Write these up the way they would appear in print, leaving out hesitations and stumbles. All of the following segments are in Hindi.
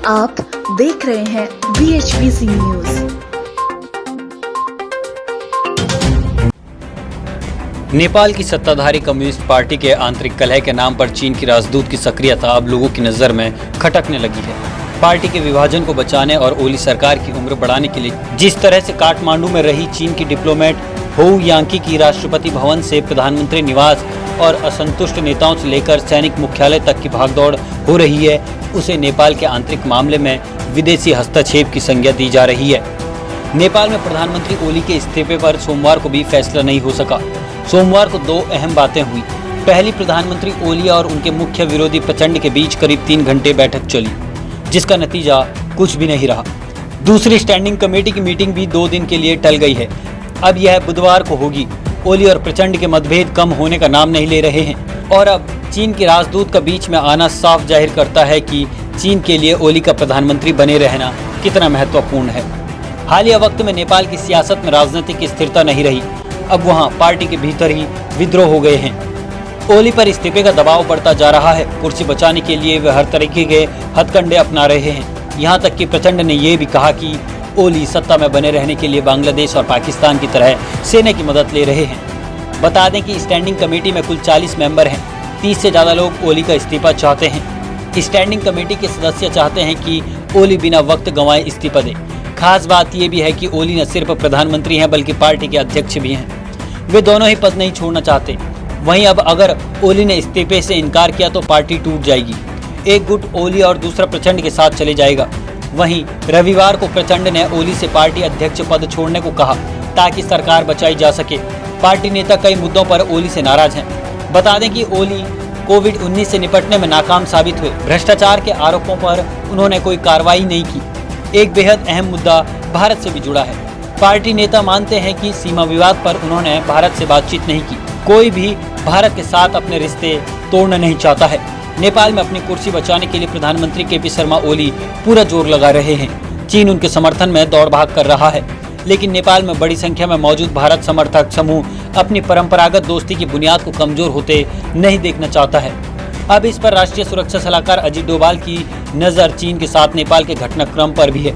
आप देख रहे हैं BHPC न्यूज। नेपाल की सत्ताधारी कम्युनिस्ट पार्टी के आंतरिक कलह के नाम पर चीन की राजदूत की सक्रियता अब लोगों की नजर में खटकने लगी है। पार्टी के विभाजन को बचाने और ओली सरकार की उम्र बढ़ाने के लिए जिस तरह से काठमांडू में रही चीन की डिप्लोमेट होऊ यांकी की राष्ट्रपति भवन से प्रधानमंत्री निवास और असंतुष्ट नेताओं से लेकर सैनिक मुख्यालय तक की भागदौड़ हो रही है, उसे नेपाल के आंतरिक मामले में विदेशी हस्तक्षेप की संज्ञा दी जा रही है। नेपाल में प्रधानमंत्री ओली के इस्तीफे पर सोमवार को भी फैसला नहीं हो सका। सोमवार को दो अहम बातें हुई। पहली, प्रधानमंत्री ओली और उनके मुख्य विरोधी प्रचंड के बीच करीब 3 घंटे बैठक चली, जिसका नतीजा कुछ भी नहीं रहा। दूसरी, स्टैंडिंग कमेटी की मीटिंग भी 2 दिन के लिए टल गई है। अब यह बुधवार को होगी। ओली और प्रचंड के मतभेद कम होने का नाम नहीं ले रहे हैं और अब चीन के राजदूत का बीच में आना साफ जाहिर करता है कि चीन के लिए ओली का प्रधानमंत्री बने रहना कितना महत्वपूर्ण है। हालिया वक्त में नेपाल की सियासत में राजनीतिक स्थिरता नहीं रही। अब वहां पार्टी के भीतर ही विद्रोह हो गए हैं। ओली पर इस्तीफे का दबाव बढ़ता जा रहा है। कुर्सी बचाने के लिए वे हर तरीके के हथकंडे अपना रहे हैं। यहाँ तक कि प्रचंड ने यह भी कहा कि ओली सत्ता में बने रहने के लिए बांग्लादेश और पाकिस्तान की तरह सेना की मदद ले रहे हैं। बता दें कि स्टैंडिंग कमेटी में कुल 40 मेंबर हैं। 30 से ज़्यादा लोग ओली का इस्तीफा चाहते हैं। स्टैंडिंग कमेटी के सदस्य चाहते हैं कि ओली बिना वक्त गंवाए इस्तीफा दे। खास बात यह भी है कि ओली न सिर्फ प्रधानमंत्री हैं बल्कि पार्टी के अध्यक्ष भी हैं। वे दोनों ही पद नहीं छोड़ना चाहते। वहीं अब अगर ओली ने इस्तीफे से इनकार किया तो पार्टी टूट जाएगी। एक गुट ओली और दूसरा प्रचंड के साथ चले जाएगा। वहीं रविवार को प्रचंड ने ओली से पार्टी अध्यक्ष पद छोड़ने को कहा ताकि सरकार बचाई जा सके। पार्टी नेता कई मुद्दों पर ओली से नाराज हैं। बता दें कि ओली कोविड-19 से निपटने में नाकाम साबित हुए। भ्रष्टाचार के आरोपों पर उन्होंने कोई कार्रवाई नहीं की। एक बेहद अहम मुद्दा भारत से भी जुड़ा है। पार्टी नेता मानते हैं कि सीमा विवाद पर उन्होंने भारत से बातचीत नहीं की। कोई भी भारत के साथ अपने रिश्ते तोड़ना नहीं चाहता है। नेपाल में अपनी कुर्सी बचाने के लिए प्रधानमंत्री केपी शर्मा ओली पूरा जोर लगा रहे हैं। चीन उनके समर्थन में दौड़ भाग कर रहा है, लेकिन नेपाल में बड़ी संख्या में मौजूद भारत समर्थक समूह अपनी परंपरागत दोस्ती की बुनियाद को कमजोर होते नहीं देखना चाहता है। अब इस पर राष्ट्रीय सुरक्षा सलाहकार अजीत डोभाल की नज़र चीन के साथ नेपाल के घटनाक्रम पर भी है।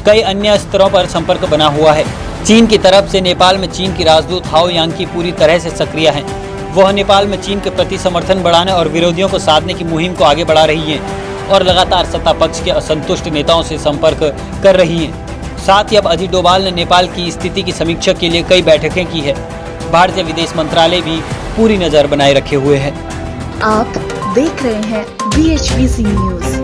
कई अन्य स्तरों पर संपर्क बना हुआ है। चीन की तरफ से नेपाल में चीन की राजदूत हाओ यांकी पूरी तरह से सक्रिय हैं। वह नेपाल में चीन के प्रति समर्थन बढ़ाने और विरोधियों को साधने की मुहिम को आगे बढ़ा रही हैं और लगातार सत्ता पक्ष के असंतुष्ट नेताओं से संपर्क कर रही हैं। साथ ही अब अजीत डोभाल ने नेपाल की स्थिति की समीक्षा के लिए कई बैठकें की है। भारतीय विदेश मंत्रालय भी पूरी नज़र बनाए रखे हुए है। आप देख रहे हैं BHPC न्यूज।